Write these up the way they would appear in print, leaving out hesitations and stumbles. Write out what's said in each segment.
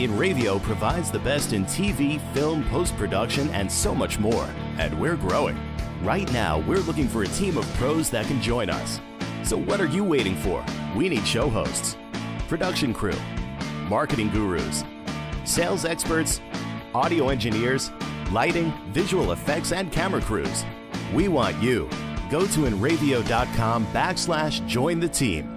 InRavio provides the best in TV, film, post-production, and so much more. And we're growing. Right now, we're looking for a team of pros that can join us. So what are you waiting for? We need show hosts, production crew, marketing gurus, sales experts, audio engineers, lighting, visual effects, and camera crews. We want you. Go to InRavio.com/join the team.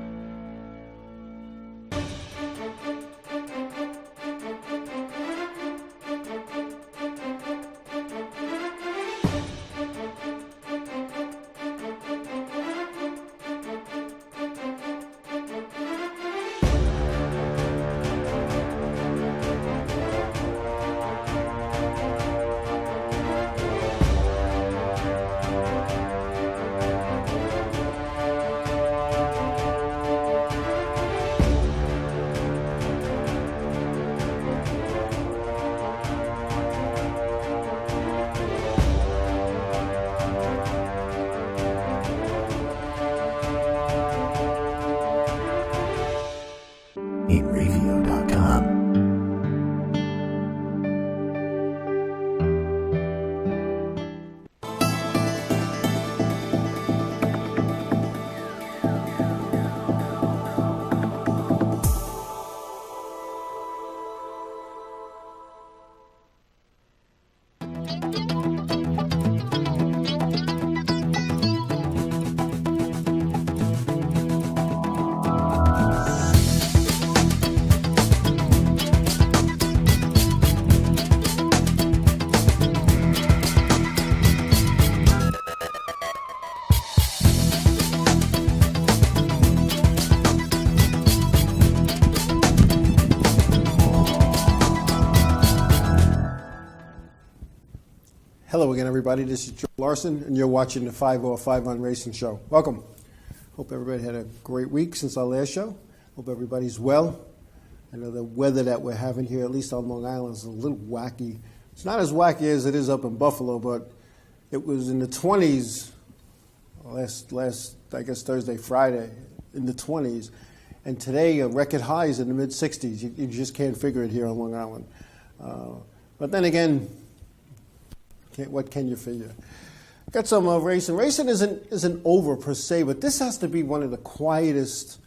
InRavio.com. Hello again, everybody. This is Joe Larson, and you're watching the 505 Racing Show. Welcome. Hope everybody had a great week since our last show. Hope everybody's well. I know the weather that we're having here, at least on Long Island, is a little wacky. It's not as wacky as it is up in Buffalo, but it was in the 20s last I guess, Thursday, Friday, in the 20s. And today, record highs in the mid-60s. You just can't figure it here on Long Island. But then again, what can you figure? Got some racing. Racing isn't over per se, but this has to be one of the quietest.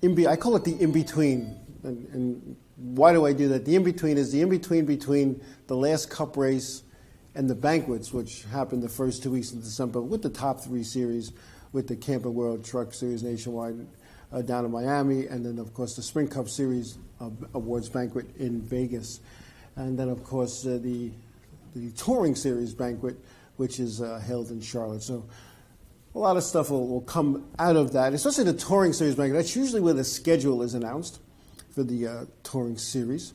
I call it the in-between. And why do I do that? The in-between is the in-between between the last Cup race and the banquets, which happened the first 2 weeks of December with the top three series, with the Camping World Truck Series Nationwide down in Miami, and then, of course, the Sprint Cup Series Awards Banquet in Vegas. And then, of course, the Touring Series banquet, which is held in Charlotte. So a lot of stuff will come out of that, especially the Touring Series banquet. That's usually where the schedule is announced for the Touring Series.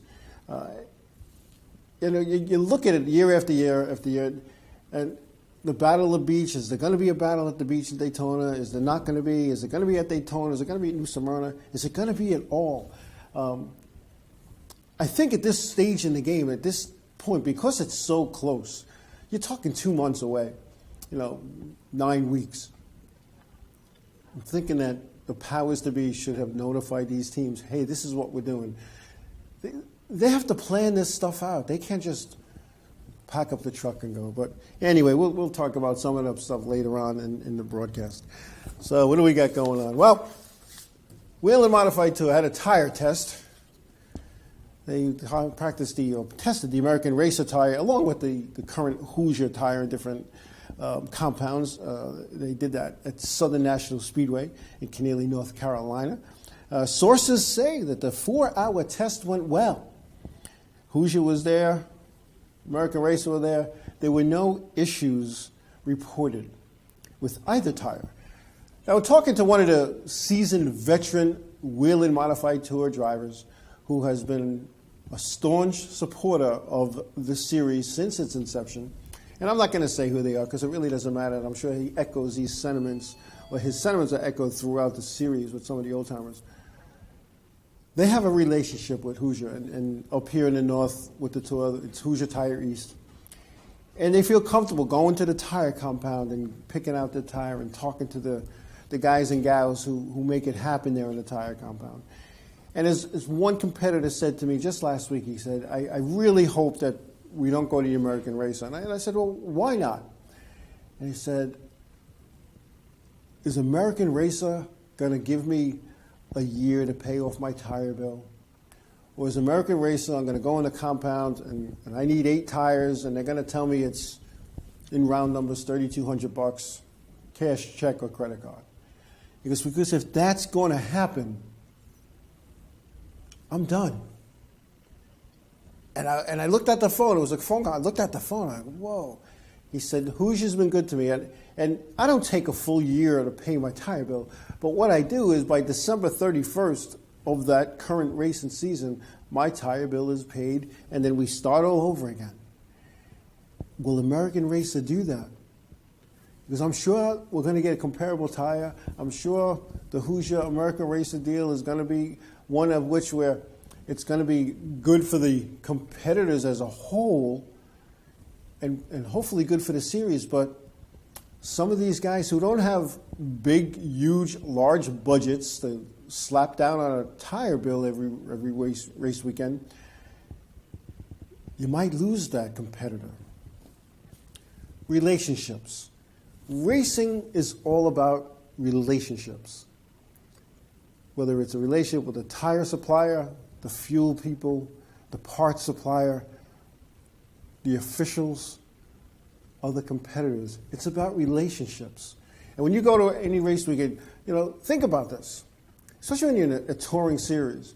You look at it year after year after year, and the Battle of the Beach, is there going to be a battle at the beach in Daytona? Is there not going to be? Is it going to be at Daytona? Is it going to be at New Smyrna? Is it going to be at all? I think at this stage in the game, at this point, because it's so close, you're talking 2 months away, 9 weeks. I'm thinking that the powers to be should have notified these teams, hey, this is what we're doing. They have to plan this stuff out. They can't just pack up the truck and go. But anyway, we'll talk about some of that stuff later on in the broadcast. So what do we got going on? Well, Whelen Modified Tour had a tire test. They tested the American Racer tire along with the current Hoosier tire in different compounds. They did that at Southern National Speedway in Keneally, North Carolina. Sources say that the 4-hour test went well. Hoosier was there. American Racer were there. There were no issues reported with either tire. Now, we're talking to one of the seasoned veteran Whelen Modified Tour drivers who has been a staunch supporter of the series since its inception. And I'm not going to say who they are because it really doesn't matter. I'm sure he echoes these sentiments, or his sentiments are echoed throughout the series with some of the old-timers. They have a relationship with Hoosier, and up here in the north with the tour, it's Hoosier Tire East. And they feel comfortable going to the tire compound and picking out the tire and talking to the guys and gals who make it happen there in the tire compound. And as one competitor said to me just last week, he said, I really hope that we don't go to the American Racer. And I said, well, why not? And he said, is American Racer going to give me a year to pay off my tire bill? Or is American Racer, I'm going to go in the compound and I need 8 tires and they're going to tell me it's, in round numbers, $3,200, cash, check, or credit card? Because if that's going to happen, I'm done. And I looked at the phone. It was a phone call. I looked at the phone. I go, whoa. He said, Hoosier's been good to me. And I don't take a full year to pay my tire bill. But what I do is by December 31st of that current racing season, my tire bill is paid, and then we start all over again. Will American Racer do that? Because I'm sure we're going to get a comparable tire. I'm sure the Hoosier American Racer deal is going to be one of which where it's going to be good for the competitors as a whole and hopefully good for the series. But some of these guys who don't have big, huge, large budgets to slap down on a tire bill every race weekend, you might lose that competitor. Relationships. Racing is all about relationships. Whether it's a relationship with a tire supplier, the fuel people, the parts supplier, the officials, other competitors. It's about relationships. And when you go to any race weekend, think about this. Especially when you're in a touring series.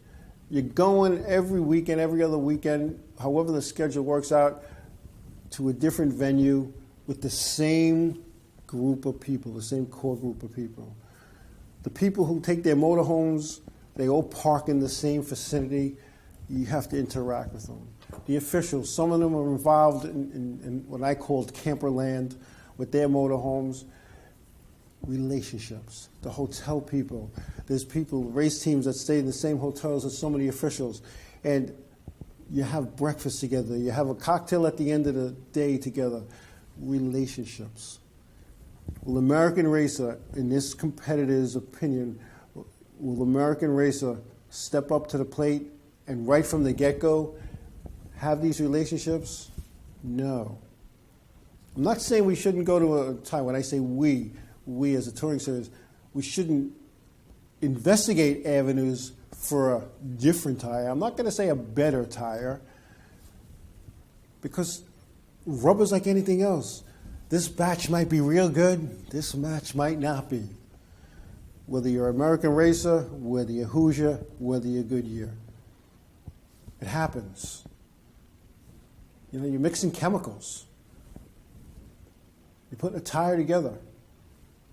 You're going every weekend, every other weekend, however the schedule works out, to a different venue with the same group of people, the same core group of people. The people who take their motorhomes, they all park in the same vicinity. You have to interact with them. The officials, some of them are involved in what I called camperland with their motorhomes. Relationships. The hotel people. There's people, race teams that stay in the same hotels as so many officials. And you have breakfast together. You have a cocktail at the end of the day together. Relationships. Will American Racer, in this competitor's opinion, will American Racer step up to the plate and right from the get-go have these relationships? No. I'm not saying we shouldn't go to a time. When I say we as a touring series, we shouldn't investigate avenues for a different tire. I'm not going to say a better tire, because rubber's like anything else. This batch might be real good. This match might not be. Whether you're American Racer, whether you're Hoosier, whether you're Goodyear. It happens. You're mixing chemicals. You're putting a tire together.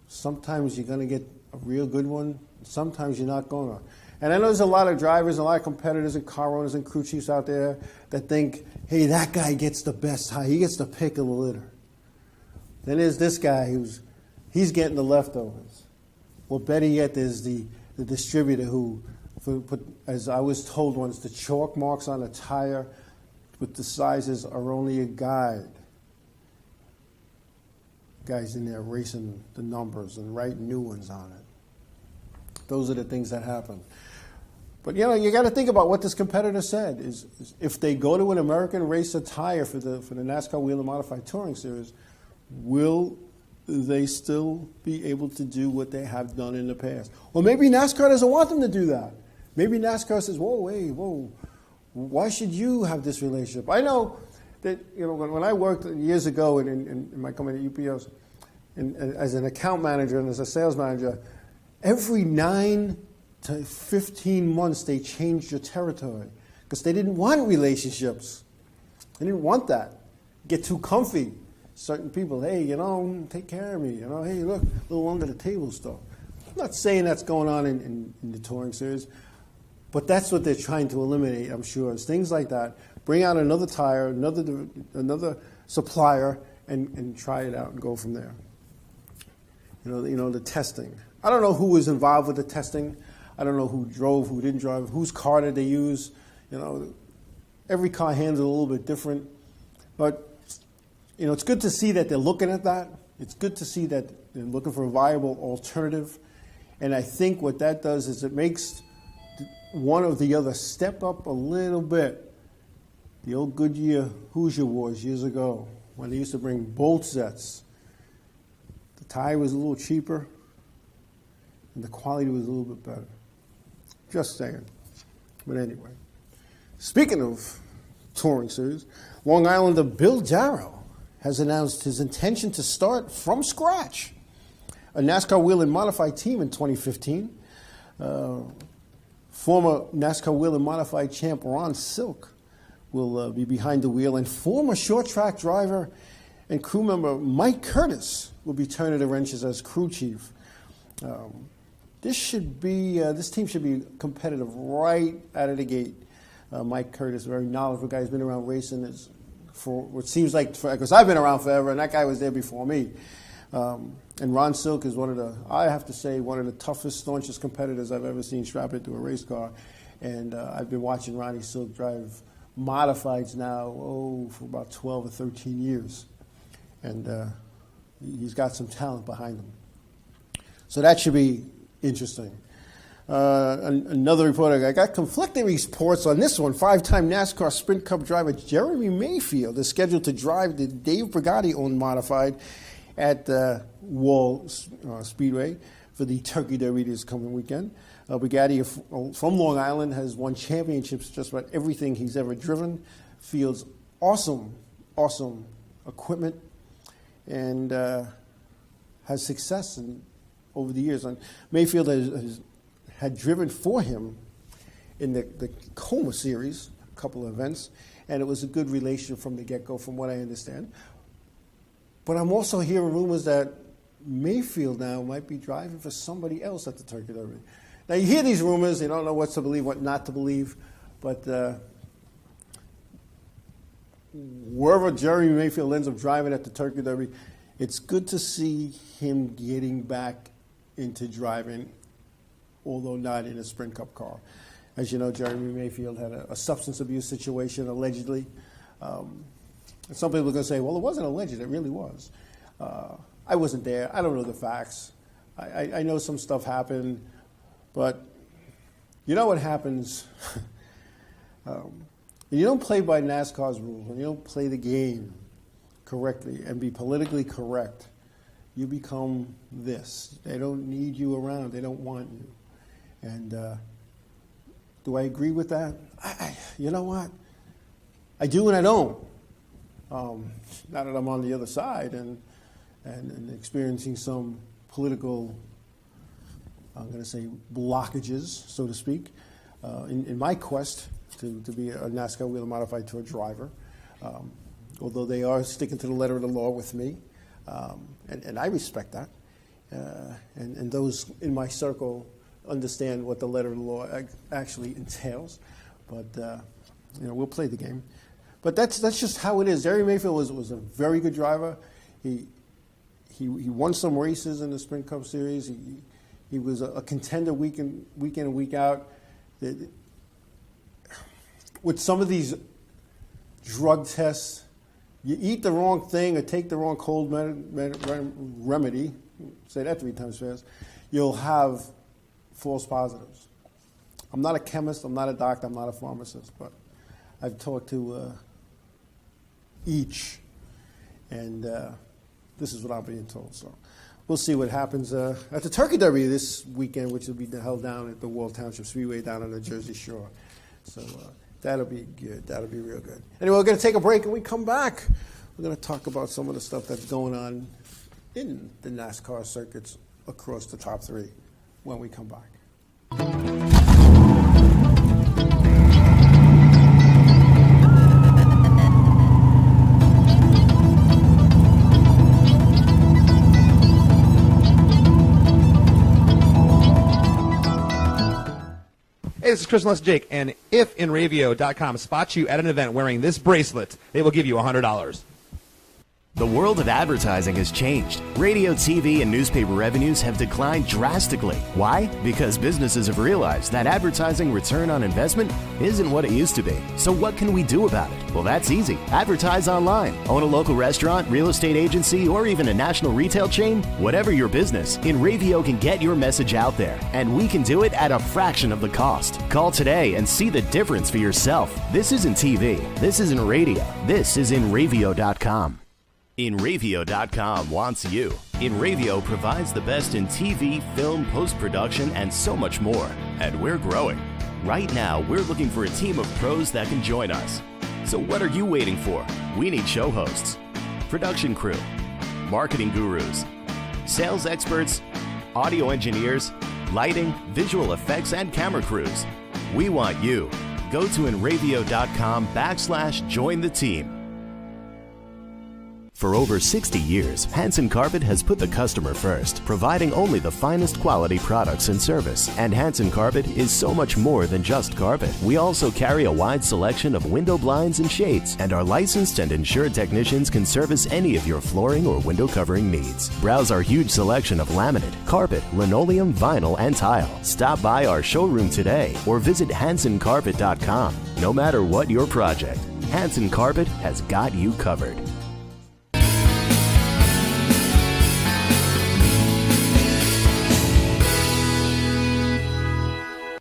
Sometimes you're going to get a real good one. Sometimes you're not going to. And I know there's a lot of drivers, a lot of competitors and car owners and crew chiefs out there that think, hey, that guy gets the best tire. He gets the pick of the litter. Then there's this guy he's getting the leftovers. Well, better yet, there's the distributor who put, as I was told once, the chalk marks on a tire with the sizes are only a guide. Guys in there racing the numbers and writing new ones on it. Those are the things that happen. But you got to think about what this competitor said. Is if they go to an American Racer tire for the NASCAR Whelen Modified Touring Series, will they still be able to do what they have done in the past? Or maybe NASCAR doesn't want them to do that. Maybe NASCAR says, whoa, why should you have this relationship? I know that when I worked years ago in my company at UPS, as an account manager and as a sales manager, every 9 to 15 months they changed your territory because they didn't want relationships. They didn't want that. Get too comfy. Certain people, hey, take care of me. Hey, look, a little under the table stuff. I'm not saying that's going on in the touring series, but that's what they're trying to eliminate, I'm sure, is things like that. Bring out another tire, another supplier, and try it out and go from there. The testing. I don't know who was involved with the testing. I don't know who drove, who didn't drive, whose car did they use. Every car handles it a little bit different. But, it's good to see that they're looking at that. It's good to see that they're looking for a viable alternative. And I think what that does is it makes one or the other step up a little bit. The old Goodyear Hoosier Wars years ago, when they used to bring bolt sets, the tire was a little cheaper and the quality was a little bit better. Just saying. But anyway, speaking of touring series, Long Islander Bill Darrow has announced his intention to start from scratch a NASCAR Wheel and Modified team in 2015. Former NASCAR Wheel and Modified champ Ron Silk will be behind the wheel, and former short track driver and crew member Mike Curtis will be turning the wrenches as crew chief. This team should be competitive right out of the gate. Mike Curtis, a very knowledgeable guy, has been around racing for what seems like, because I've been around forever, and that guy was there before me. And Ron Silk is one of the toughest, staunchest competitors I've ever seen strap into a race car. And I've been watching Ronnie Silk drive modifieds now, for about 12 or 13 years. And he's got some talent behind him. So that should be interesting. Another reporter, I got conflicting reports on this one. Five-time NASCAR Sprint Cup driver Jeremy Mayfield is scheduled to drive the Dave Brigatti-owned modified at Wall Speedway for the Turkey Derby this coming weekend. Brigatti from Long Island has won championships just about everything he's ever driven. Fields awesome equipment, and has success over the years. And Mayfield had driven for him in the Coma Series, a couple of events, and it was a good relation from the get-go, from what I understand. But I'm also hearing rumors that Mayfield now might be driving for somebody else at the Turkey Derby. Now, you hear these rumors, you don't know what to believe, what not to believe, but wherever Jeremy Mayfield ends up driving at the Turkey Derby, it's good to see him getting back into driving, although not in a Sprint Cup car. As you know, Jeremy Mayfield had a substance abuse situation, allegedly. And some people are going to say, well, it wasn't alleged, it really was. I wasn't there. I don't know the facts. I know some stuff happened, but you know what happens when you don't play by NASCAR's rules, when you don't play the game correctly and be politically correct, you become this. They don't need you around. They don't want you. And do I agree with that? You know what? I do and I don't. Now that I'm on the other side and experiencing some political, I'm going to say, blockages, so to speak, in my quest to be a NASCAR Wheel and Modified Tour driver, although they are sticking to the letter of the law with me, and I respect that, and those in my circle understand what the letter of the law actually entails, but we'll play the game. But that's just how it is. Jerry Mayfield was a very good driver. He won some races in the Sprint Cup Series. He was a contender week in and week out. With some of these drug tests, you eat the wrong thing or take the wrong cold remedy, say that 3 times fast, you'll have false positives. I'm not a chemist, I'm not a doctor, I'm not a pharmacist, but I've talked to each, and this is what I'm being told. So we'll see what happens at the Turkey Derby this weekend, which will be held down at the Wall Township Speedway down on the Jersey Shore. So that'll be good. That'll be real good. Anyway, we're going to take a break, and we come back. We're going to talk about some of the stuff that's going on in the NASCAR circuits across the top 3 when we come back. Hey, this is Chris Less Jake, and if InRavio.com spots you at an event wearing this bracelet, they will give you $100. The world of advertising has changed. Radio, TV, and newspaper revenues have declined drastically. Why? Because businesses have realized that advertising return on investment isn't what it used to be. So what can we do about it? Well, that's easy. Advertise online. Own a local restaurant, real estate agency, or even a national retail chain? Whatever your business, InRavio can get your message out there, and we can do it at a fraction of the cost. Call today and see the difference for yourself. This isn't TV. This isn't radio. This is InRavio.com. InRavio.com wants you. InRavio provides the best in TV, film, post-production, and so much more. And we're growing. Right now, we're looking for a team of pros that can join us. So what are you waiting for? We need show hosts, production crew, marketing gurus, sales experts, audio engineers, lighting, visual effects, and camera crews. We want you. Go to InRavio.com/join the team. For over 60 years, Hanson Carpet has put the customer first, providing only the finest quality products and service. And Hanson Carpet is so much more than just carpet. We also carry a wide selection of window blinds and shades, and our licensed and insured technicians can service any of your flooring or window covering needs. Browse our huge selection of laminate, carpet, linoleum, vinyl, and tile. Stop by our showroom today or visit HansonCarpet.com. No matter what your project, Hanson Carpet has got you covered.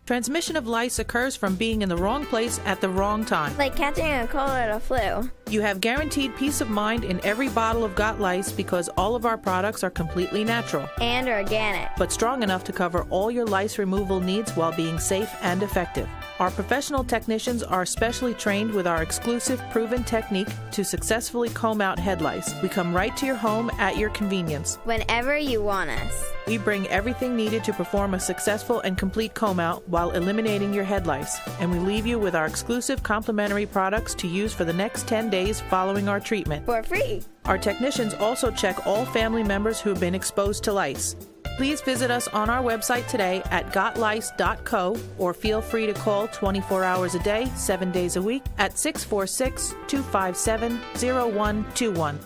Transmission of lice occurs from being in the wrong place at the wrong time. Like catching a cold or the flu. You have guaranteed peace of mind in every bottle of Got Lice because all of our products are completely natural And organic. but strong enough to cover all your lice removal needs while being safe and effective. Our professional technicians are specially trained with our exclusive proven technique to successfully comb out head lice. We come right to your home at your convenience. Whenever you want us. We bring everything needed to perform a successful and complete comb out while eliminating your head lice. And we leave you with our exclusive complimentary products to use for the next 10 days following our treatment. For free. Our technicians also check all family members who have been exposed to lice. Please visit us on our website today at gotlice.co or feel free to call 24 hours a day, 7 days a week at 646-257-0121.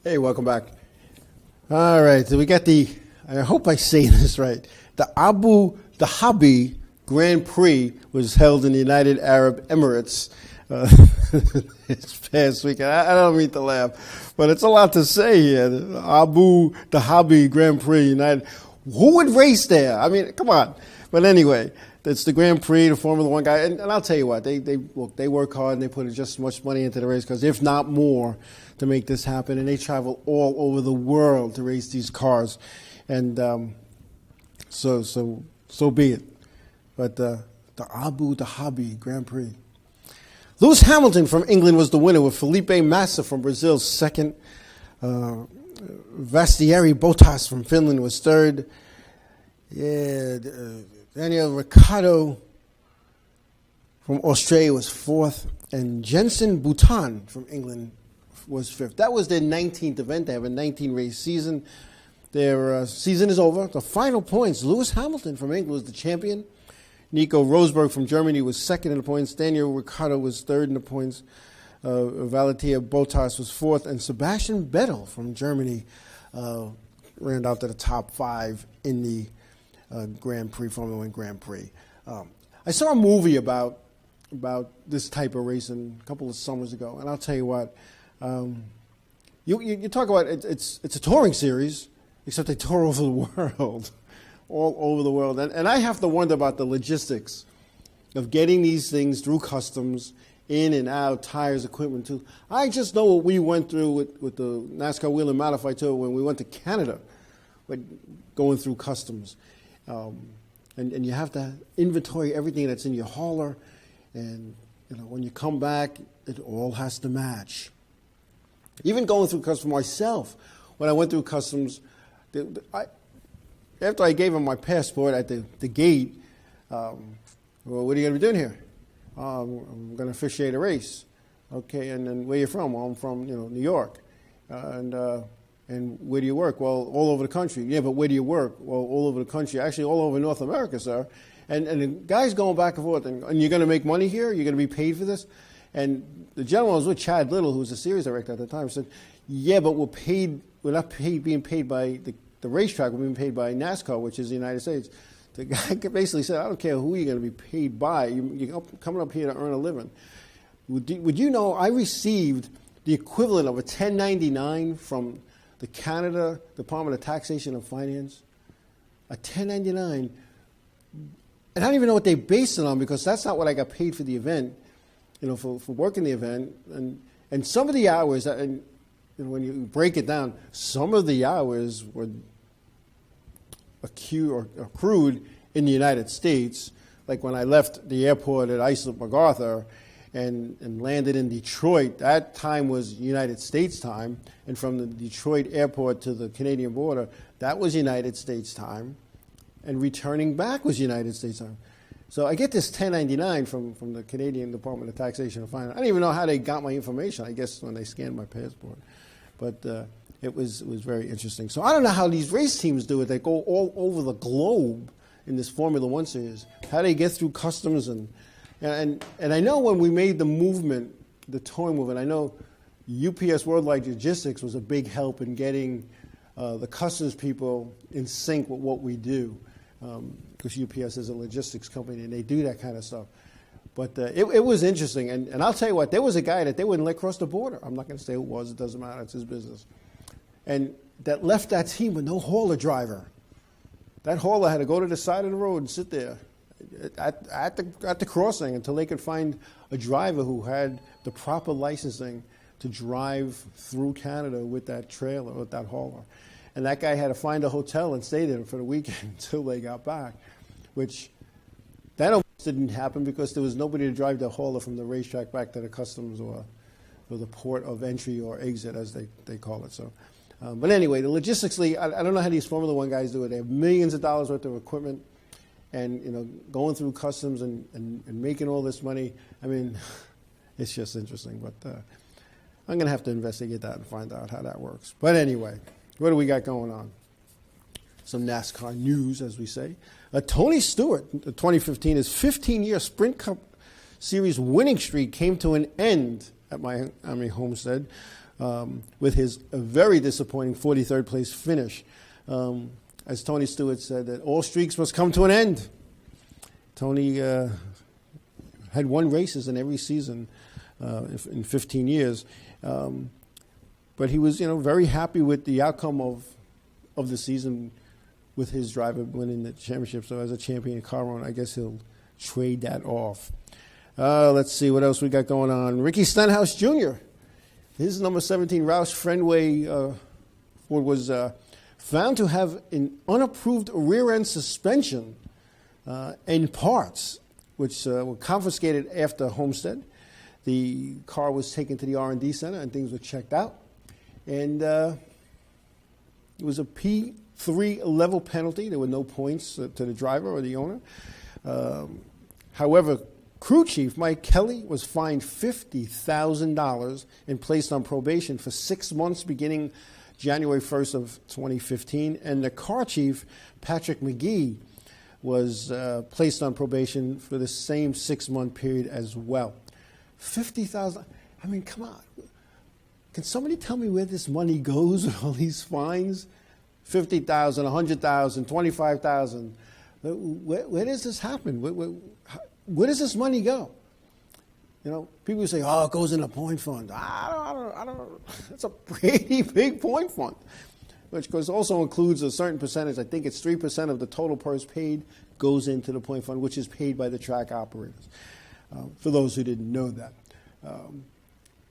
Hey, welcome back. All right, so we got I hope I say this right, the Abu Dhabi Grand Prix was held in the United Arab Emirates this past weekend. I don't mean to laugh, but it's a lot to say here. The Abu Dhabi Grand Prix, United. Who would race there? I mean, come on. But anyway, it's the Grand Prix, the Formula One guy, and I'll tell you what, they work hard and they put just as much money into the race, because if not more, to make this happen, and they travel all over the world to race these cars, and so be it. But the Abu Dhabi Grand Prix. Lewis Hamilton from England was the winner, with Felipe Massa from Brazil second. Valtteri Bottas from Finland was third. Daniel Ricciardo from Australia was fourth. And Jenson Button from England was fifth. That was their 19th event. They have a 19-race season. Their season is over. The final points, Lewis Hamilton from England was the champion. Nico Rosberg from Germany was second in the points. Daniel Ricciardo was third in the points. Valtteri Bottas was fourth. And Sebastian Vettel from Germany ran out to the top five in the Grand Prix, Formula One Grand Prix. I saw a movie about this type of racing a couple of summers ago, and I'll tell you what. You talk about it's a touring series, except they tour over the world, all over the world, and I have to wonder about the logistics of getting these things through customs, in and out, tires, equipment, too. I just know what we went through with the NASCAR Wheel and Modified Tour when we went to Canada, going through customs. And you have to inventory everything that's in your hauler, and when you come back, it all has to match. Even going through customs myself, when I went through customs, after I gave him my passport at the gate, well, what are you going to be doing here? I'm going to officiate a race. Okay, and then where are you from? Well, I'm from New York. And where do you work? Well, all over the country. Yeah, but where do you work? Well, all over the country. Actually, all over North America, sir. And the guy's going back and forth. And you're going to make money here? You're going to be paid for this? And the gentleman was with Chad Little, who was the series director at the time, said, yeah, but we're not being paid by the racetrack. We're being paid by NASCAR, which is the United States. The guy basically said, I don't care who you're going to be paid by. You're coming up here to earn a living. Would you know I received the equivalent of a 1099 from the Canada Department of Taxation and Finance? A 1099. And I don't even know what they based it on, because that's not what I got paid for the event, for working the event. And some of the hours, and when you break it down, some of the hours were accrued in the United States. Like when I left the airport at Islip MacArthur and landed in Detroit, that time was United States time. And from the Detroit airport to the Canadian border, that was United States time. And returning back was United States time. So I get this 1099 from the Canadian Department of Taxation and Finance. I don't even know how they got my information. I guess when they scanned my passport. But it was very interesting. So I don't know how these race teams do it. They go all over the globe in this Formula One series. How they get through customs and I know when we made the movement, the touring movement, I know UPS Worldwide Logistics was a big help in getting the customs people in sync with what we do, because UPS is a logistics company and they do that kind of stuff. But it was interesting, and I'll tell you what, there was a guy that they wouldn't let cross the border. I'm not going to say who it was, it doesn't matter, it's his business. And that left that team with no hauler driver. That hauler had to go to the side of the road and sit there at the crossing until they could find a driver who had the proper licensing to drive through Canada with that trailer, with that hauler. And that guy had to find a hotel and stay there for the weekend until they got back, which that almost didn't happen because there was nobody to drive the hauler from the racetrack back to the customs or the port of entry or exit, as they call it. So, but anyway, the logistically, I don't know how these Formula One guys do it. They have millions of dollars worth of equipment, and going through customs and making all this money. I mean, it's just interesting. But I'm going to have to investigate that and find out how that works. But anyway, what do we got going on? Some NASCAR news, as we say. Tony Stewart, 2015, his 15-year Sprint Cup Series winning streak came to an end at Miami Homestead with his very disappointing 43rd place finish. As Tony Stewart said, that all streaks must come to an end. Tony had won races in every season in 15 years. But he was, very happy with the outcome of the season with his driver winning the championship. So as a champion car owner, I guess he'll trade that off. Let's see what else we got going on. Ricky Stenhouse Jr., his number 17 Roush Fenway Ford was found to have an unapproved rear-end suspension in parts, which were confiscated after Homestead. The car was taken to the R&D center and things were checked out. And it was a P3 level penalty. There were no points to the driver or the owner. However, crew chief Mike Kelly was fined $50,000 and placed on probation for 6 months beginning January 1st of 2015. And the car chief, Patrick McGee, was placed on probation for the same 6-month period as well. $50,000. I mean, come on. Can somebody tell me where this money goes with all these fines? $50,000, $100,000, $25,000. Where does this happen? Where does this money go? You know, people say, "Oh, it goes in a point fund." I don't. It's a pretty big point fund, which also includes a certain percentage. I think it's 3% of the total purse paid goes into the point fund, which is paid by the track operators. For those who didn't know that.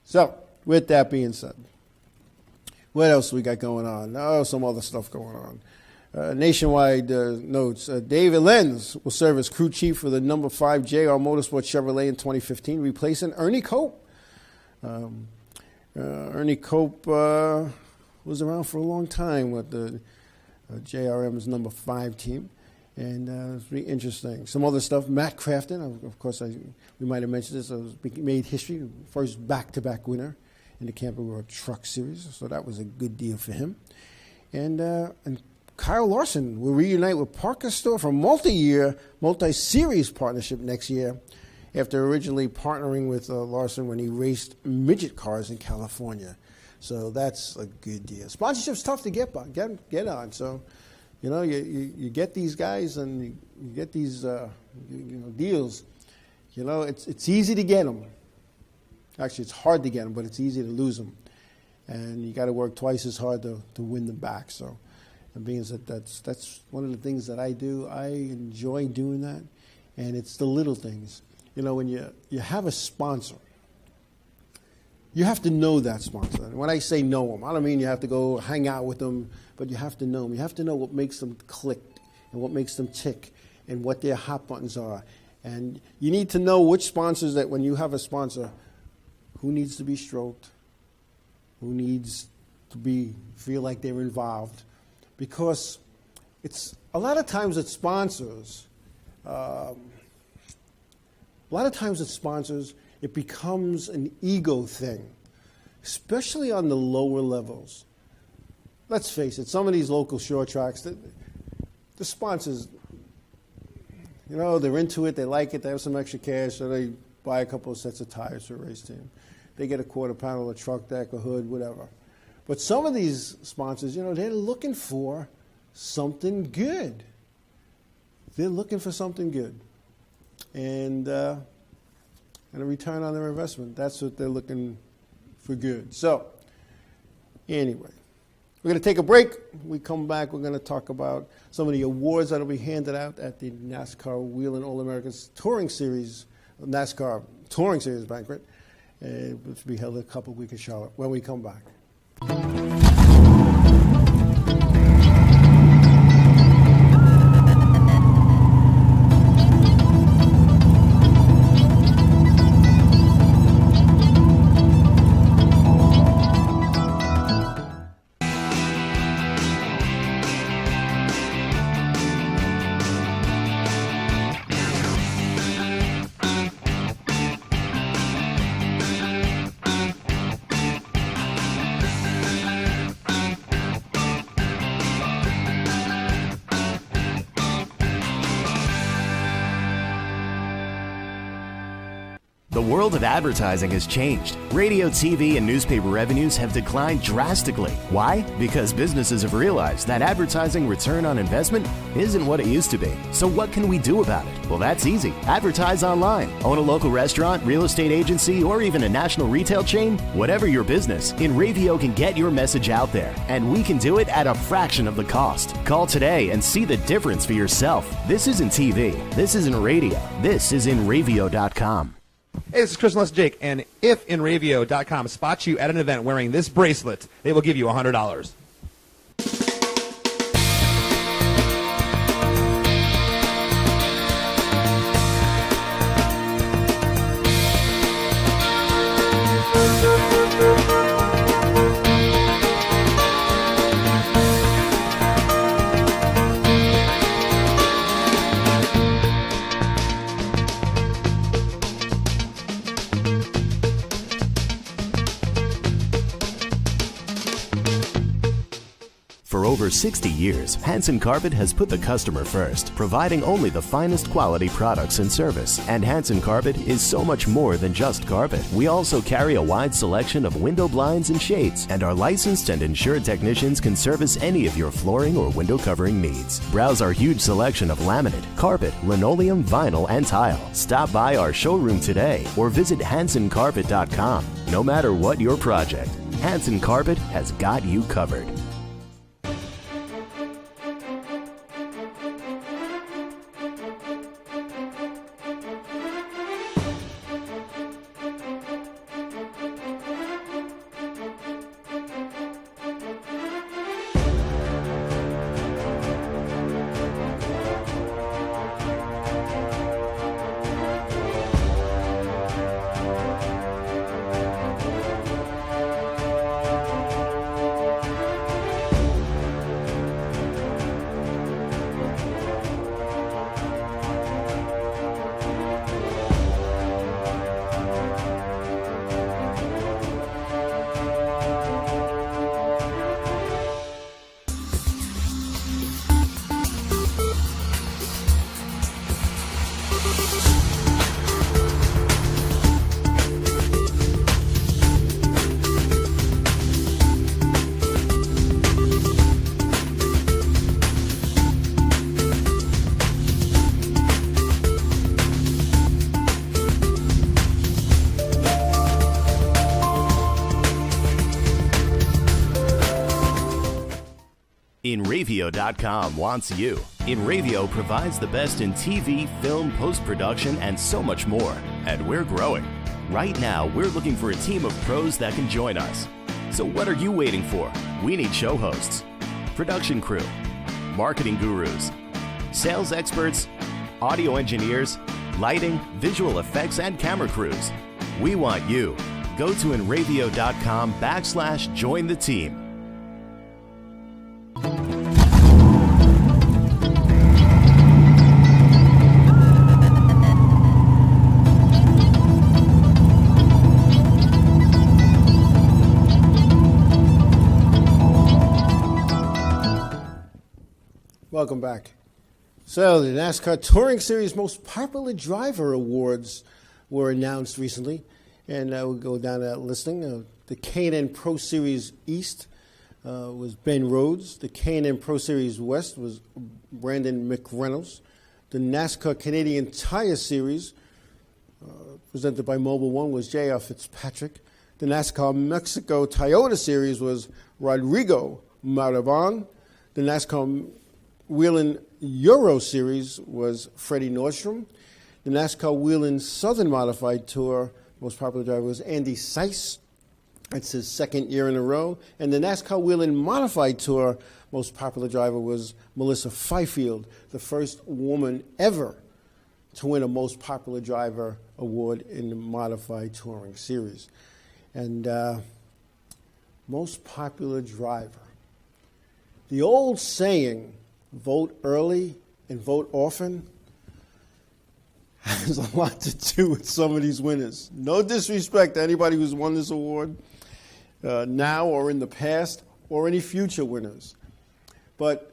So, with that being said, what else we got going on? Oh, some other stuff going on. Nationwide notes, David Lenz will serve as crew chief for the number 5 JR Motorsports Chevrolet in 2015, replacing Ernie Cope. Ernie Cope was around for a long time with the JRM's number 5 team, and it's really interesting. Some other stuff, Matt Crafton, of course, we might have mentioned this, made history, first back-to-back winner in the Camping World Truck Series, so that was a good deal for him. And Kyle Larson will reunite with Parker Store for a multi-series partnership next year, after originally partnering with Larson when he raced midget cars in California. So that's a good deal. Sponsorship's tough to get on. So, you know, you get these guys and you get these deals. You know, it's easy to get them. Actually, it's hard to get them, but it's easy to lose them. And you got to work twice as hard to win them back. So, it means that's one of the things that I do. I enjoy doing that, and it's the little things. You know, when you have a sponsor, you have to know that sponsor. And when I say know them, I don't mean you have to go hang out with them, but you have to know them. You have to know what makes them click and what makes them tick and what their hot buttons are. And you need to know which sponsors that when you have a sponsor, who needs to be stroked, who needs to feel like they're involved. Because it's a lot of times it's sponsors, it becomes an ego thing, especially on the lower levels. Let's face it, some of these local short tracks, the sponsors, you know, they're into it, they like it, they have some extra cash, so they buy a couple of sets of tires for a race team. They get a quarter panel, a truck deck, a hood, whatever. But some of these sponsors, you know, they're looking for something good. They're looking for something good. And a return on their investment. That's what they're looking for good. So, anyway, we're going to take a break. When we come back, we're going to talk about some of the awards that will be handed out at the NASCAR Whelen All-Americans Touring Series, NASCAR Touring Series banquet, which will be held a couple of weeks in Charlotte when we come back. The world of advertising has changed. Radio, TV, and newspaper revenues have declined drastically. Why? Because businesses have realized that advertising return on investment isn't what it used to be. So what can we do about it? Well, that's easy. Advertise online. Own a local restaurant, real estate agency, or even a national retail chain? Whatever your business, InRavio can get your message out there, and we can do it at a fraction of the cost. Call today and see the difference for yourself. This isn't TV. This isn't radio. This is InRavio.com. Hey, this is Chris and Les Jake, and if InRavio.com spots you at an event wearing this bracelet, they will give you $100. For over 60 years, Hanson Carpet has put the customer first, providing only the finest quality products and service. And Hanson Carpet is so much more than just carpet. We also carry a wide selection of window blinds and shades, and our licensed and insured technicians can service any of your flooring or window covering needs. Browse our huge selection of laminate, carpet, linoleum, vinyl, and tile. Stop by our showroom today or visit HansonCarpet.com. No matter what your project, Hanson Carpet has got you covered. InRavio.com wants you. InRavio provides the best in TV, film, post-production, and so much more. And we're growing. Right now, we're looking for a team of pros that can join us. So what are you waiting for? We need show hosts, production crew, marketing gurus, sales experts, audio engineers, lighting, visual effects, and camera crews. We want you. Go to InRavio.com/join the team. Welcome back. So the NASCAR Touring Series Most Popular Driver Awards were announced recently, and we'll go down that listing. The K&N Pro Series East was Ben Rhodes. The K&N Pro Series West was Brandon McReynolds. The NASCAR Canadian Tire Series, presented by Mobil One, was J.R. Fitzpatrick. The NASCAR Mexico Toyota Series was Rodrigo Montalban. The NASCAR Whelen Euro Series was Freddie Nordstrom. The NASCAR Whelen Southern Modified Tour most popular driver was Andy Seiss. That's his second year in a row. And the NASCAR Whelen Modified Tour most popular driver was Melissa Fifield, the first woman ever to win a Most Popular Driver award in the Modified Touring Series. And Most Popular Driver. The old saying, vote early and vote often, has a lot to do with some of these winners. No disrespect to anybody who's won this award now or in the past or any future winners. But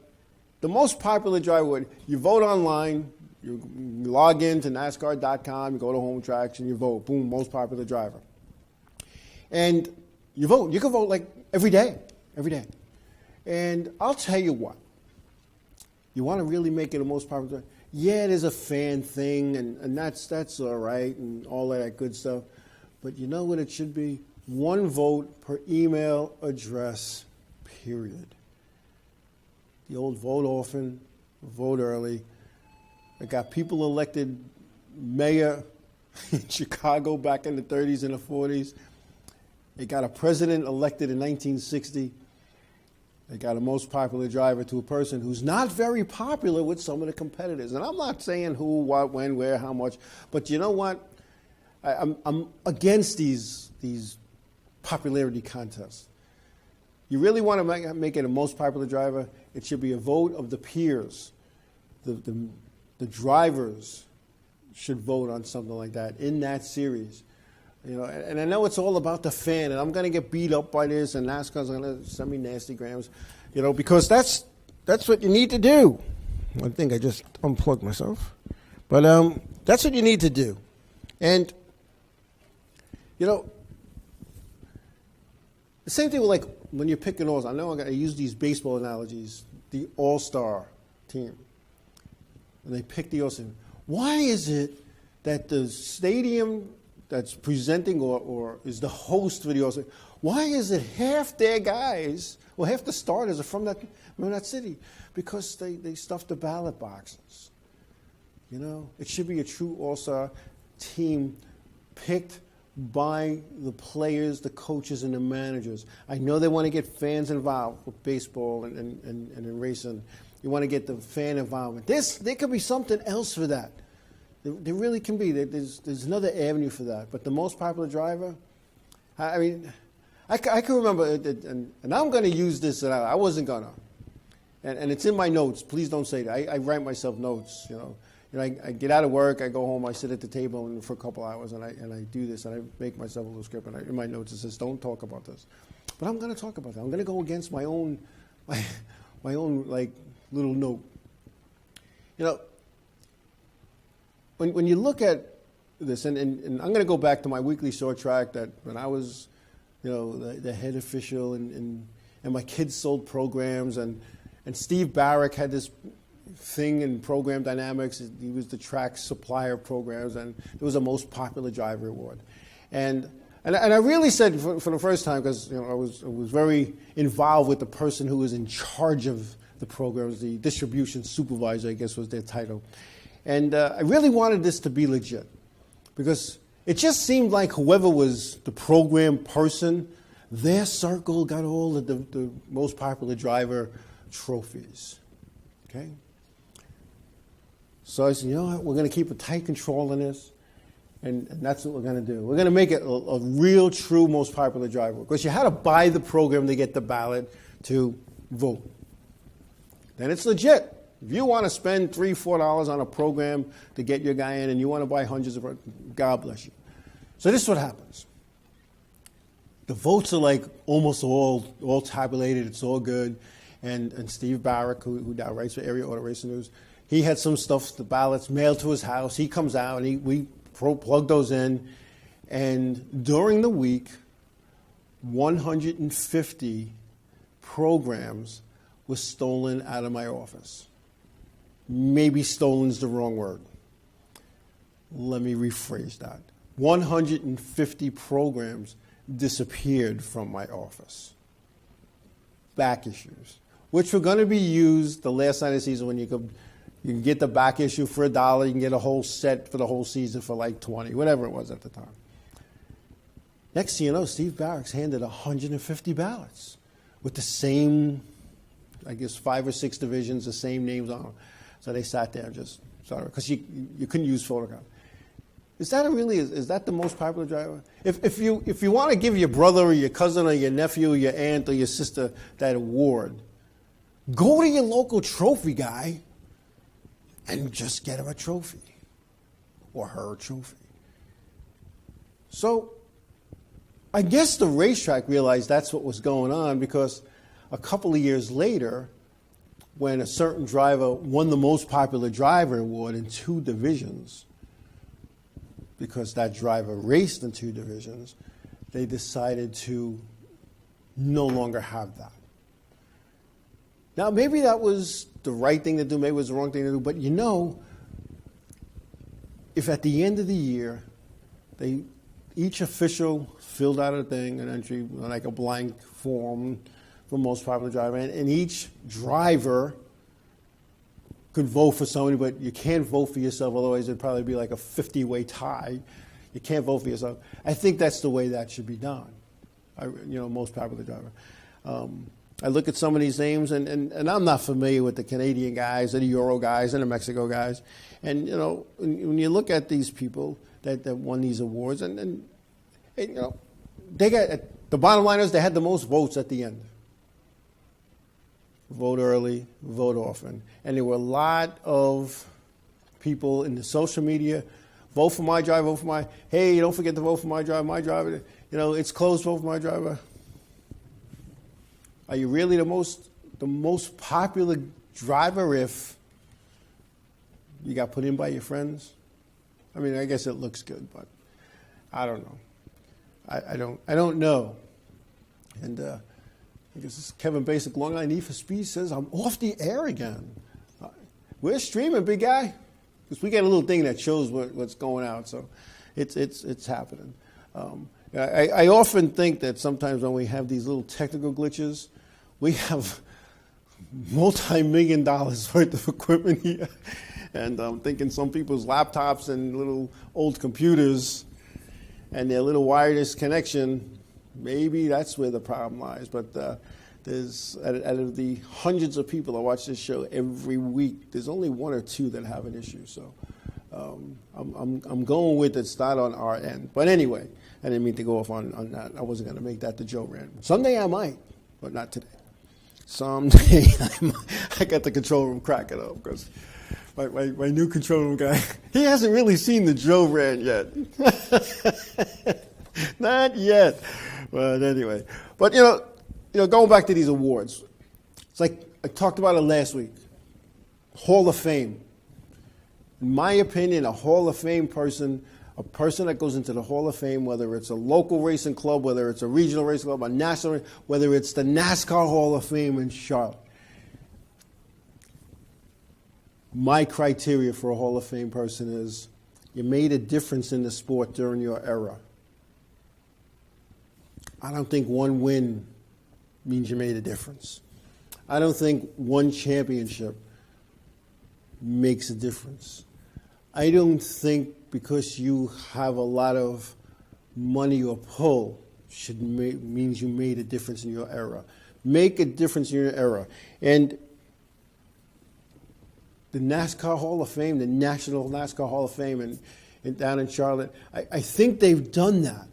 the Most Popular Driver, you vote online, you log in to NASCAR.com, you go to Home Tracks, and you vote. Boom, Most Popular Driver. And you vote. You can vote like every day. And I'll tell you what. You want to really make it a Most Popular Driver? Yeah, there's a fan thing, and that's all right, and all of that good stuff. But you know what it should be? One vote per email address, period. The old vote often, vote early. I got people elected mayor in Chicago back in the 30s and the 40s. They got a president elected in 1960. They got a Most Popular Driver to a person who's not very popular with some of the competitors. And I'm not saying who, what, when, where, how much. But you know what? I'm against these popularity contests. You really want to make it a Most Popular Driver, it should be a vote of the peers. The drivers should vote on something like that in that series. You know, and I know it's all about the fan, and I'm going to get beat up by this, and NASCAR's going to send me nasty grams. because that's what you need to do. I think I just unplugged myself. But that's what you need to do. And, the same thing with, like, when you're picking all, I know I use these baseball analogies, the all-star team. And they pick the all-star. Why is it that the stadium that's presenting or is the host for the all-star, why is it half their guys, half the starters are from that city? Because they stuff the ballot boxes. It should be a true all-star team picked by the players, the coaches, and the managers. I know they want to get fans involved with baseball and in racing. You want to get the fan involvement. There could be something else for that. There really can be. There's another avenue for that. But the most popular driver, I mean, I can remember, and I'm going to use this, and I wasn't going to. And it's in my notes. Please don't say that. I write myself notes, I get out of work, I go home, I sit at the table for a couple hours, and I do this, and I make myself a little script, and in my notes it says, don't talk about this. But I'm going to talk about that. I'm going to go against my own like, little note. When you look at this, and I'm going to go back to my weekly short track that when I was, the head official, and my kids sold programs, and Steve Barrick had this thing in program dynamics. He was the track supplier of programs, and it was the most popular driver award. And I really said for the first time, because I was very involved with the person who was in charge of the programs, the distribution supervisor, I guess was their title. And I really wanted this to be legit, because it just seemed like whoever was the program person, their circle got all of the most popular driver trophies. Okay? So I said, what? We're going to keep a tight control on this, and that's what we're going to do. We're going to make it a real, true, most popular driver, because you had to buy the program to get the ballot to vote. Then it's legit. If you want to spend $3, $4 on a program to get your guy in, and you want to buy hundreds of, God bless you. So this is what happens. The votes are like almost all tabulated. It's all good. And Steve Barrick, who now writes for Area Auto Racing News, he had some stuff, the ballots mailed to his house. He comes out, and we plug those in. And during the week, 150 programs were stolen out of my office. Maybe stolen's the wrong word. Let me rephrase that. 150 programs disappeared from my office. Back issues, which were going to be used the last night of the season when you can get the back issue for $1. You can get a whole set for the whole season for like $20, whatever it was at the time. Next thing you know, Steve Barrick's handed 150 ballots with the same, I guess, 5 or 6 divisions, the same names on them. So they sat there and just, sorry, because you couldn't use photograph. Is that the most popular driver? If you want to give your brother or your cousin or your nephew or your aunt or your sister that award, go to your local trophy guy and just get him a trophy or her a trophy. So I guess the racetrack realized that's what was going on, because a couple of years later, when a certain driver won the most popular driver award in 2 divisions, because that driver raced in 2 divisions, they decided to no longer have that. Now, maybe that was the right thing to do, maybe it was the wrong thing to do, but if at the end of the year, each official filled out a thing, an entry, like a blank form for most popular driver, and each driver could vote for somebody, but you can't vote for yourself, otherwise it'd probably be like a 50-way tie. You can't vote for yourself. I think that's the way that should be done, most popular driver. I look at some of these names, and I'm not familiar with the Canadian guys, or the Euro guys, and the Mexico guys. And, when you look at these people that won these awards, and they got, the bottom line is they had the most votes at the end. Vote early, vote often. And there were a lot of people in the social media, vote for my driver, vote for my, hey, don't forget to vote for my driver, it's closed, vote for my driver. Are you really the most the most popular driver if you got put in by your friends? I mean, I guess it looks good, but I don't know. I don't know. And I guess this is Kevin Basic, Long Island Need for Speed says, I'm off the air again. We're streaming, big guy. Because we get a little thing that shows what's going out, so it's happening. I often think that sometimes when we have these little technical glitches, we have multi-million dollars worth of equipment here. And I'm thinking some people's laptops and little old computers and their little wireless connection, maybe that's where the problem lies. But there's out of the hundreds of people that watch this show every week, there's only one or two that have an issue. So I'm going with it's not on our end. But anyway, I didn't mean to go off on that. I wasn't going to make that the Joe rant. Someday I might, but not today. Someday I got the control room cracking up because my new control room guy, he hasn't really seen the Joe rant yet. Not yet. But anyway, but you know, going back to these awards, it's like I talked about it last week. Hall of Fame. In my opinion, a Hall of Fame person, a person that goes into the Hall of Fame, whether it's a local racing club, whether it's a regional racing club, a national, whether it's the NASCAR Hall of Fame in Charlotte. My criteria for a Hall of Fame person is you made a difference in the sport during your era. I don't think one win means you made a difference. I don't think one championship makes a difference. I don't think because you have a lot of money or pull means you made a difference in your era. Make a difference in your era. And the NASCAR Hall of Fame, the National NASCAR Hall of Fame down in Charlotte, I think they've done that.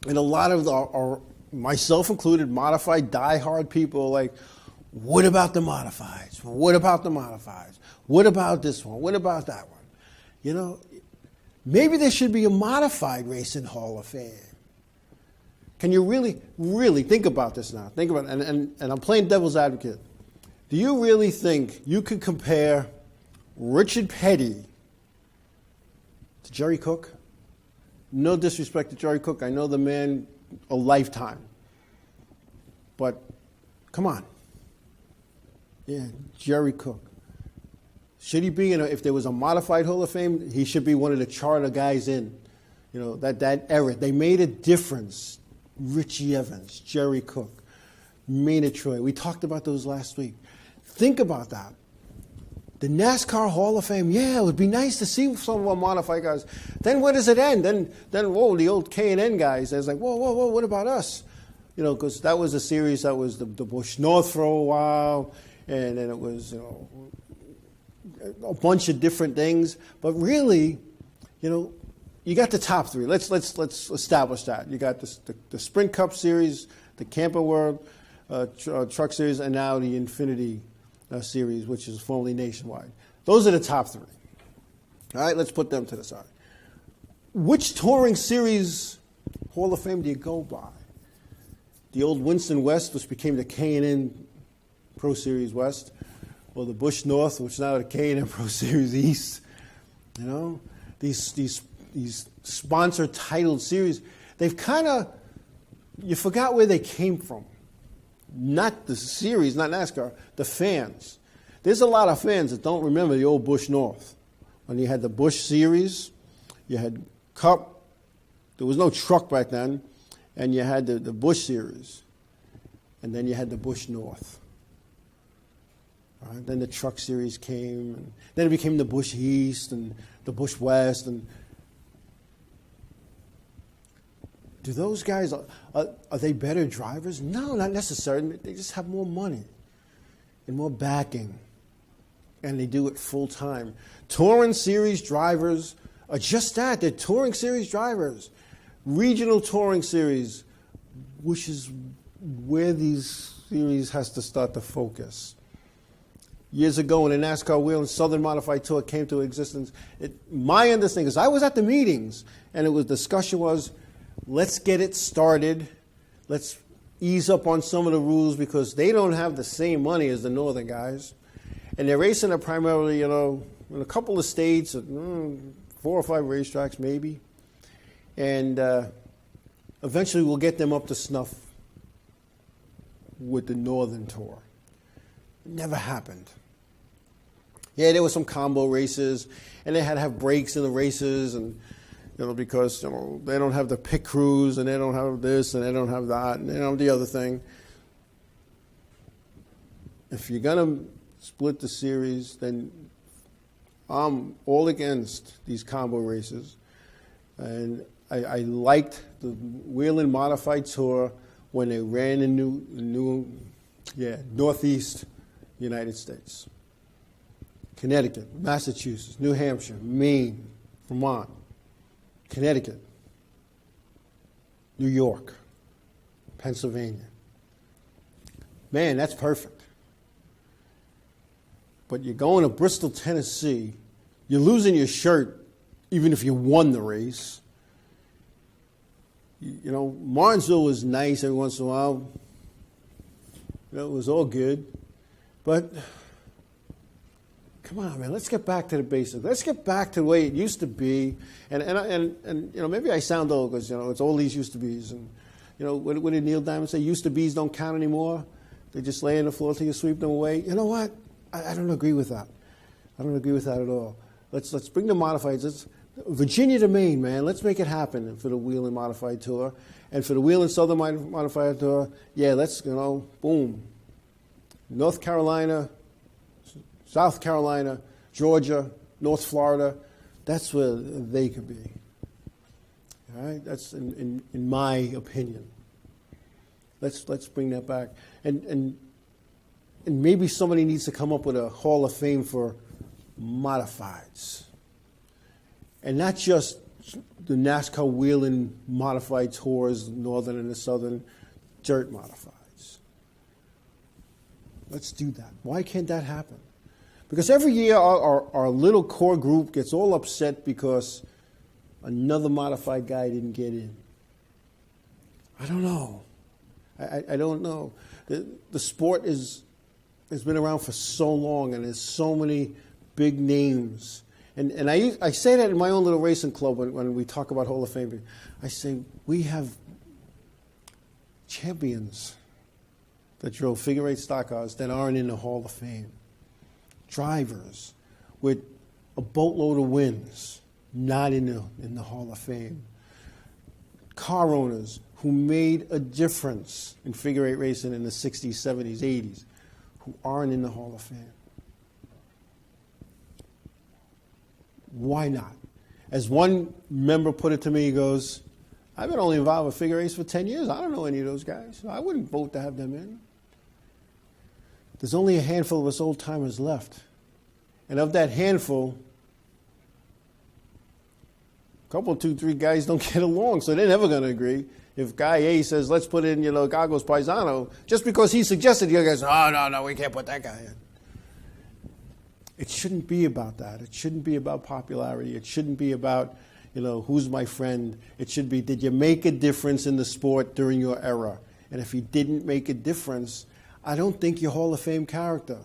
And a lot of our myself included, modified diehard people are like, what about the modifieds? What about the modifieds? What about this one? What about that one? You know, maybe there should be a modified racing Hall of Fame. Can you really, really think about this now? Think about it, and I'm playing devil's advocate. Do you really think you could compare Richard Petty to Jerry Cook? No disrespect to Jerry Cook. I know the man a lifetime. But come on. Yeah, Jerry Cook. Should he be if there was a modified Hall of Fame, he should be one of the charter guys in. You know, that era. They made a difference. Richie Evans, Jerry Cook, Maynard Troy. We talked about those last week. Think about that. The NASCAR Hall of Fame, yeah, it would be nice to see some of our modified guys. Then where does it end? Then whoa, the old K&N guys, there's like, whoa, what about us? You know, because that was a series that was the Busch North for a while, and then it was, you know, a bunch of different things. But really, you know, you got the top three. Let's establish that. You got the Sprint Cup Series, the Camping World Truck Series, and now the Infinity Series, which is formerly Nationwide. Those are the top three. All right, let's put them to the side. Which touring series Hall of Fame do you go by? The old Winston West, which became the K&N Pro Series West, or the Busch North, which is now the K&N Pro Series East. You know, these sponsored titled series, they've kind of, you forgot where they came from. Not the series, not NASCAR, the fans. There's a lot of fans that don't remember the old Busch North. When you had the Busch Series, you had Cup, there was no truck back then, and you had the Busch Series, and then you had the Busch North. Right? Then the Truck Series came, and then it became the Busch East and the Busch West. And do those guys, are they better drivers? No, not necessarily. They just have more money and more backing, and they do it full time. Touring series drivers are just that. They're touring series drivers. Regional touring series, which is where these series has to start to focus. Years ago, when the NASCAR Wheel and Southern Modified Tour came to existence, my understanding is I was at the meetings, and discussion was, let's get it started. Let's ease up on some of the rules because they don't have the same money as the northern guys. And they're racing it primarily, in a couple of states, 4 or 5 racetracks maybe. And eventually we'll get them up to snuff with the Northern Tour. It never happened. Yeah, there were some combo races, and they had to have breaks in the races, and because they don't have the pit crews, and they don't have this, and they don't have that, and they don't have the other thing. If you're gonna split the series, then I'm all against these combo races, and I liked the Whelen Modified Tour when they ran in Northeast United States. Connecticut, Massachusetts, New Hampshire, Maine, Vermont, Connecticut, New York, Pennsylvania. Man, that's perfect. But you're going to Bristol, Tennessee, you're losing your shirt even if you won the race. Martinsville was nice every once in a while. It was all good. But come on, man, let's get back to the basics. Let's get back to the way it used to be. And maybe I sound old because, it's all these used to be's. And, what did Neil Diamond say? Used to be's don't count anymore. They just lay on the floor till you sweep them away. You know what? I don't agree with that. I don't agree with that at all. Let's bring the modifieds. Virginia to Maine, man. Let's make it happen for the Whelen Modified Tour. And for the Whelen Southern Modified Tour, yeah, let's, boom. North Carolina, South Carolina, Georgia, North Florida, that's where they could be. All right? That's in my opinion. Let's bring that back. And maybe somebody needs to come up with a Hall of Fame for modifieds. And not just the NASCAR Whelen Modified Tours, the Northern and the Southern dirt modifieds. Let's do that. Why can't that happen? Because every year our little core group gets all upset because another modified guy didn't get in. I don't know. I don't know. The sport has been around for so long, and there's so many big names. And I say that in my own little racing club when we talk about Hall of Fame. I say we have champions that drove figure-8 stock cars that aren't in the Hall of Fame. Drivers with a boatload of wins not in the Hall of Fame. Car owners who made a difference in figure-8 racing in the 60s, 70s, 80s who aren't in the Hall of Fame. Why not? As one member put it to me, he goes, I've been only involved with figure 8s for 10 years. I don't know any of those guys. I wouldn't vote to have them in. There's only a handful of us old-timers left. And of that handful, a couple, 2, 3 guys don't get along, so they're never going to agree. If guy A says, let's put in, Gagos Paisano, just because he suggested, the other guys, no, we can't put that guy in. It shouldn't be about that. It shouldn't be about popularity. It shouldn't be about, who's my friend. It should be, did you make a difference in the sport during your era? And if you didn't make a difference, I don't think you're Hall of Fame character.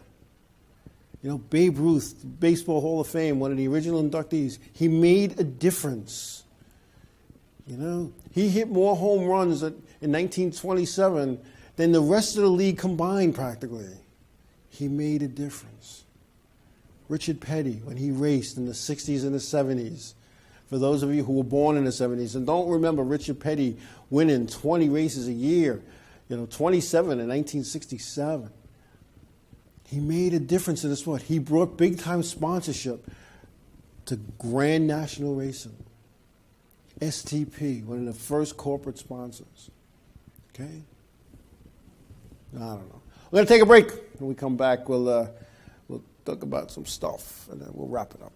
Babe Ruth, Baseball Hall of Fame, one of the original inductees, he made a difference. He hit more home runs in 1927 than the rest of the league combined practically. He made a difference. Richard Petty, when he raced in the 60s and the 70s, for those of you who were born in the 70s and don't remember Richard Petty winning 20 races a year, 27 in 1967. He made a difference in the sport. He brought big-time sponsorship to Grand National Racing. STP, one of the first corporate sponsors. Okay? I don't know. We're going to take a break. When we come back, we'll talk about some stuff, and then we'll wrap it up.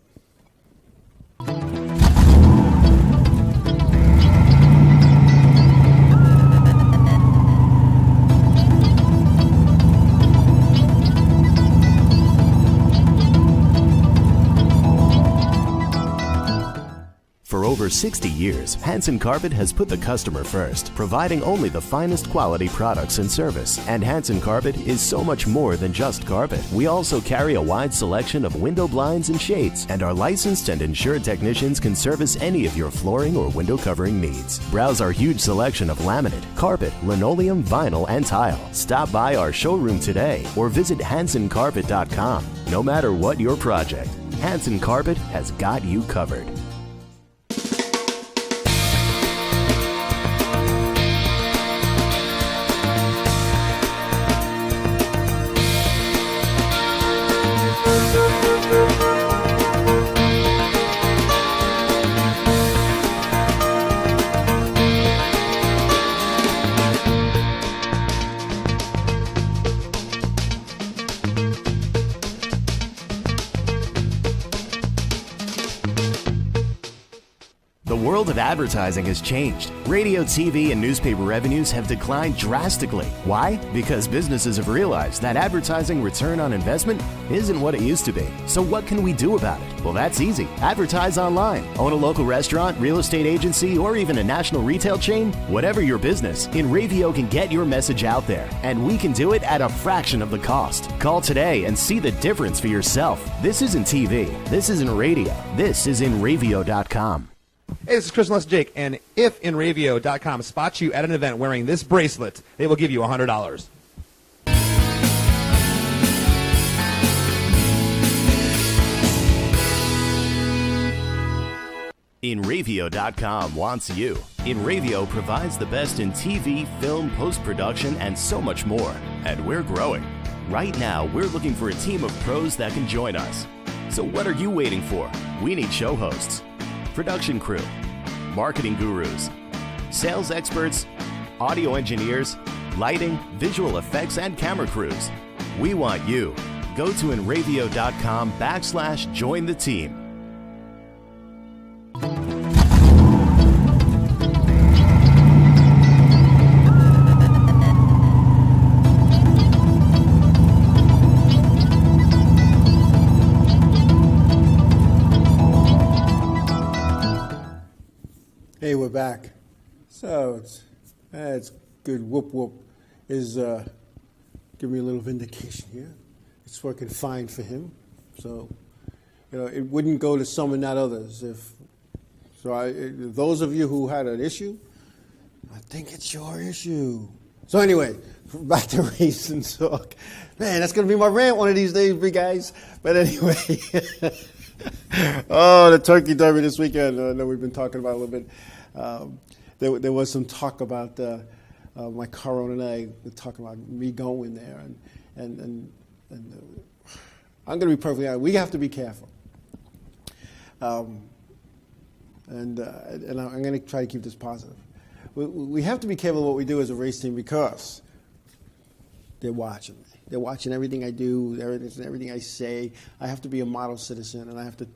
For over 60 years, Hanson Carpet has put the customer first, providing only the finest quality products and service. And Hanson Carpet is so much more than just carpet. We also carry a wide selection of window blinds and shades, and our licensed and insured technicians can service any of your flooring or window covering needs. Browse our huge selection of laminate, carpet, linoleum, vinyl, and tile. Stop by our showroom today or visit HansonCarpet.com. No matter what your project, Hanson Carpet has got you covered. The world of advertising has changed. Radio, TV, and newspaper revenues have declined drastically. Why? Because businesses have realized that advertising return on investment isn't what it used to be. So what can we do about it? Well, that's easy. Advertise online. Own a local restaurant, real estate agency, or even a national retail chain? Whatever your business, InRavio can get your message out there. And we can do it at a fraction of the cost. Call today and see the difference for yourself. This isn't TV. This isn't radio. This is InRavio.com. Hey, this is Chris and Les Jake, and if InRavio.com spots you at an event wearing this bracelet, they will give you $100. InRavio.com wants you. InRavio provides the best in TV, film, post-production, and so much more. And we're growing. Right now, we're looking for a team of pros that can join us. So what are you waiting for? We need show hosts, production crew, marketing gurus, sales experts, audio engineers, lighting, visual effects, and camera crews. We want you. Go to InRavio.com/join the team. Hey, we're back. So it's good. Whoop whoop is give me a little vindication here. It's working fine for him. So it wouldn't go to some and not others. Those of you who had an issue, I think it's your issue. So anyway, back to race and talk. Man, that's gonna be my rant one of these days, big guys. But anyway. Oh, the Turkey Derby this weekend. I know we've been talking about it a little bit. There was some talk about my car owner and I were talking about me going there, and I'm going to be perfectly honest. We have to be careful, and I'm going to try to keep this positive. We have to be careful what we do as a race team because they're watching me. They're watching everything I do, everything I say. I have to be a model citizen, and I have to,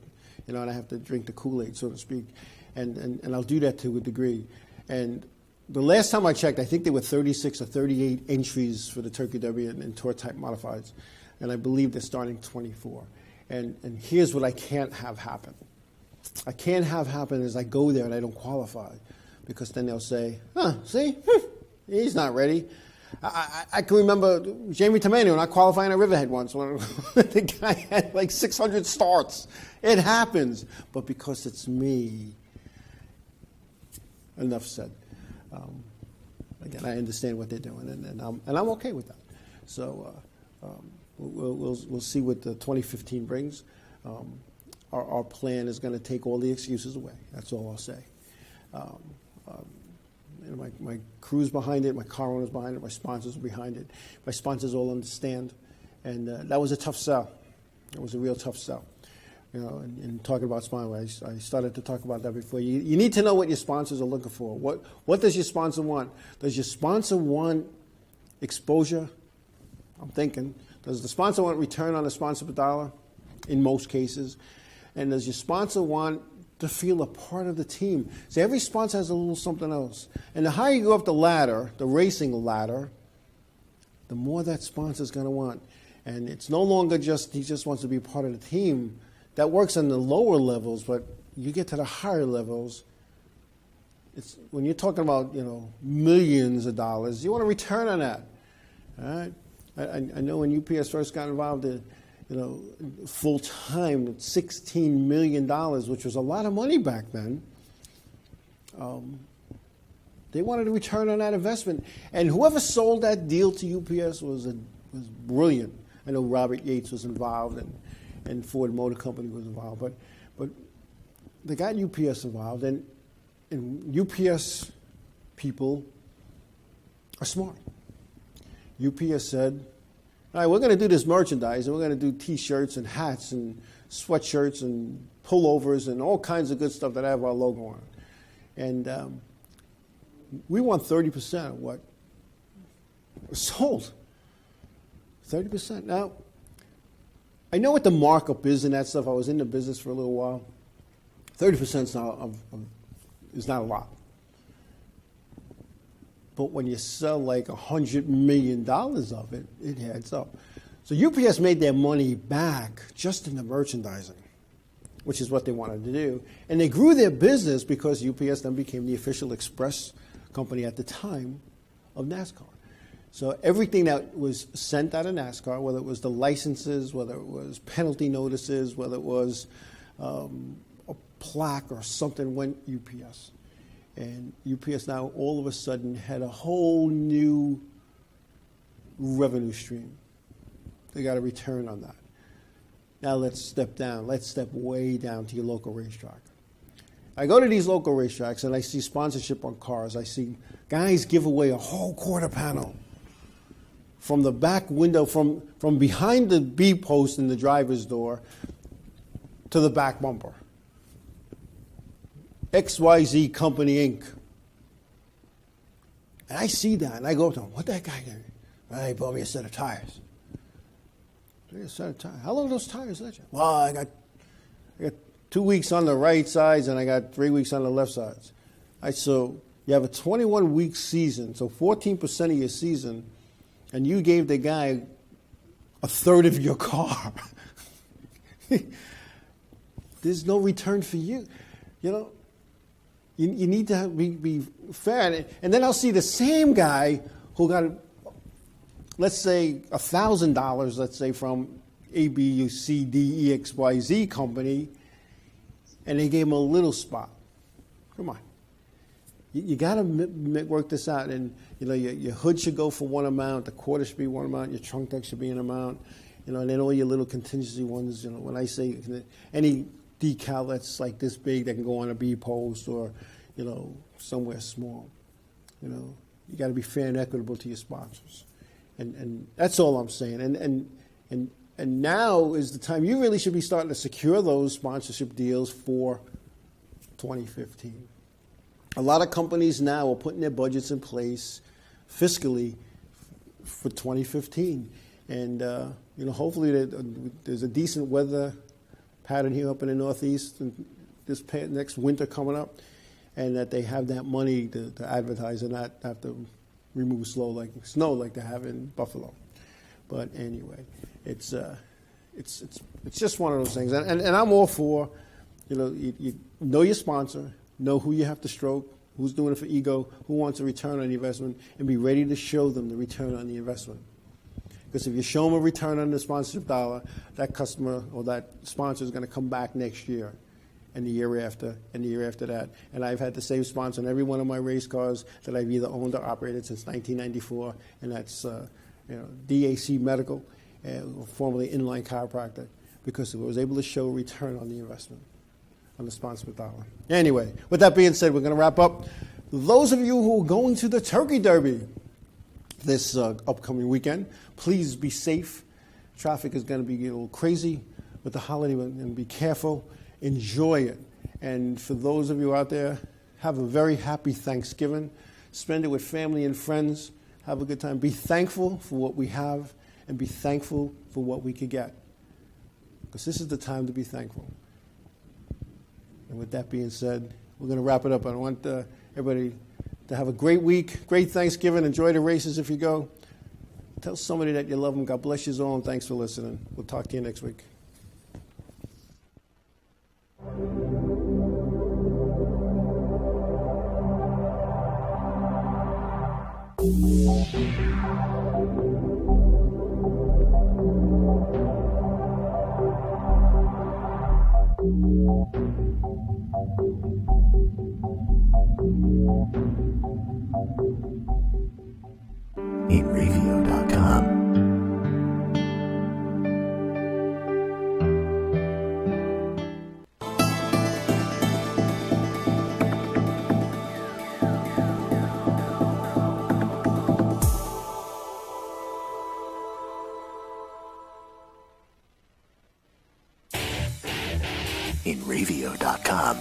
and I have to drink the Kool-Aid, so to speak, and I'll do that to a degree. And the last time I checked, I think there were 36 or 38 entries for the Turkey Derby in tour-type modifieds, and I believe they're starting 24. And here's what I can't have happen. I can't have happen is I go there and I don't qualify, because then they'll say, see, he's not ready. I can remember Jamie Tamano not qualifying at Riverhead once when the guy had like 600 starts. It happens. But because it's me, enough said. Again, I understand what they're doing, and I'm okay with that. So we'll see what the 2015 brings. Our plan is going to take all the excuses away. That's all I'll say. My crew's behind it, my car owner's behind it, my sponsors are behind it. My sponsors all understand, and that was a tough sell. It was a real tough sell. And talking about sponsors, I started to talk about that before. You need to know what your sponsors are looking for. What does your sponsor want? Does your sponsor want exposure? I'm thinking. Does the sponsor want return on the sponsor per dollar? In most cases. And does your sponsor want to feel a part of the team? So every sponsor has a little something else. And the higher you go up the ladder, the racing ladder, the more that sponsor's going to want. And it's no longer just he just wants to be part of the team. That works on the lower levels, but you get to the higher levels, it's when you're talking about millions of dollars, you want a return on that. All right? I know when UPS first got involved in full time at $16 million, which was a lot of money back then. They wanted a return on that investment, and whoever sold that deal to UPS was brilliant. I know Robert Yates was involved, and Ford Motor Company was involved, but they got UPS involved, and UPS people are smart. UPS said, all right, we're going to do this merchandise, and we're going to do T-shirts and hats and sweatshirts and pullovers and all kinds of good stuff that have our logo on it. And we want 30% of what was sold. 30%. Now, I know what the markup is and that stuff. I was in the business for a little while. 30% is not a lot. But when you sell like $100 million of it, it adds up. So UPS made their money back just in the merchandising, which is what they wanted to do. And they grew their business because UPS then became the official express company at the time of NASCAR. So everything that was sent out of NASCAR, whether it was the licenses, whether it was penalty notices, whether it was a plaque or something, went UPS. And UPS now all of a sudden had a whole new revenue stream. They got a return on that. Now let's step down. Let's step way down to your local racetrack. I go to these local racetracks and I see sponsorship on cars. I see guys give away a whole quarter panel from the back window, from behind the B post in the driver's door to the back bumper. XYZ Company, Inc. And I see that, and I go to him, what that guy doing? Well, he bought me a set of tires. A set of tires. How long are those tires let you? Well, I got 2 weeks on the right sides, and I got 3 weeks on the left sides. So you have a 21-week season, so 14% of your season, and you gave the guy a third of your car. There's no return for you. You need to be fair. And then I'll see the same guy who got, let's say, $1,000, let's say, from ABCDEXYZ company, and they gave him a little spot. Come on. You got to work this out. And, your hood should go for one amount, the quarter should be one amount, your trunk deck should be an amount, and then all your little contingency ones, when I say any decal that's like this big that can go on a B post or, somewhere small. You got to be fair and equitable to your sponsors. And that's all I'm saying. And now is the time you really should be starting to secure those sponsorship deals for 2015. A lot of companies now are putting their budgets in place fiscally for 2015. And, hopefully there's a decent weather pattern here up in the Northeast and this next winter coming up, and that they have that money to advertise and not have to remove snow like they have in Buffalo. But anyway, it's just one of those things. And I'm all for, you know your sponsor, know who you have to stroke, who's doing it for ego, who wants a return on the investment, and be ready to show them the return on the investment. Because if you show them a return on the sponsorship dollar, that customer or that sponsor is going to come back next year and the year after and the year after that. And I've had the same sponsor on every one of my race cars that I've either owned or operated since 1994, and that's DAC Medical, formerly Inline Chiropractic, because it was able to show a return on the investment, on the sponsorship dollar. Anyway, with that being said, we're going to wrap up. Those of you who are going to the Turkey Derby this upcoming weekend, please be safe. Traffic is going to be a little crazy with the holiday, and be careful. Enjoy it. And for those of you out there, have a very happy Thanksgiving. Spend it with family and friends. Have a good time. Be thankful for what we have, and be thankful for what we could get. Because this is the time to be thankful. And with that being said, we're going to wrap it up. I want everybody to have a great week, great Thanksgiving. Enjoy the races if you go. Tell somebody that you love them. God bless you all, and thanks for listening. We'll talk to you next week. InReview.com. InReview.com.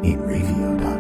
InReview.com.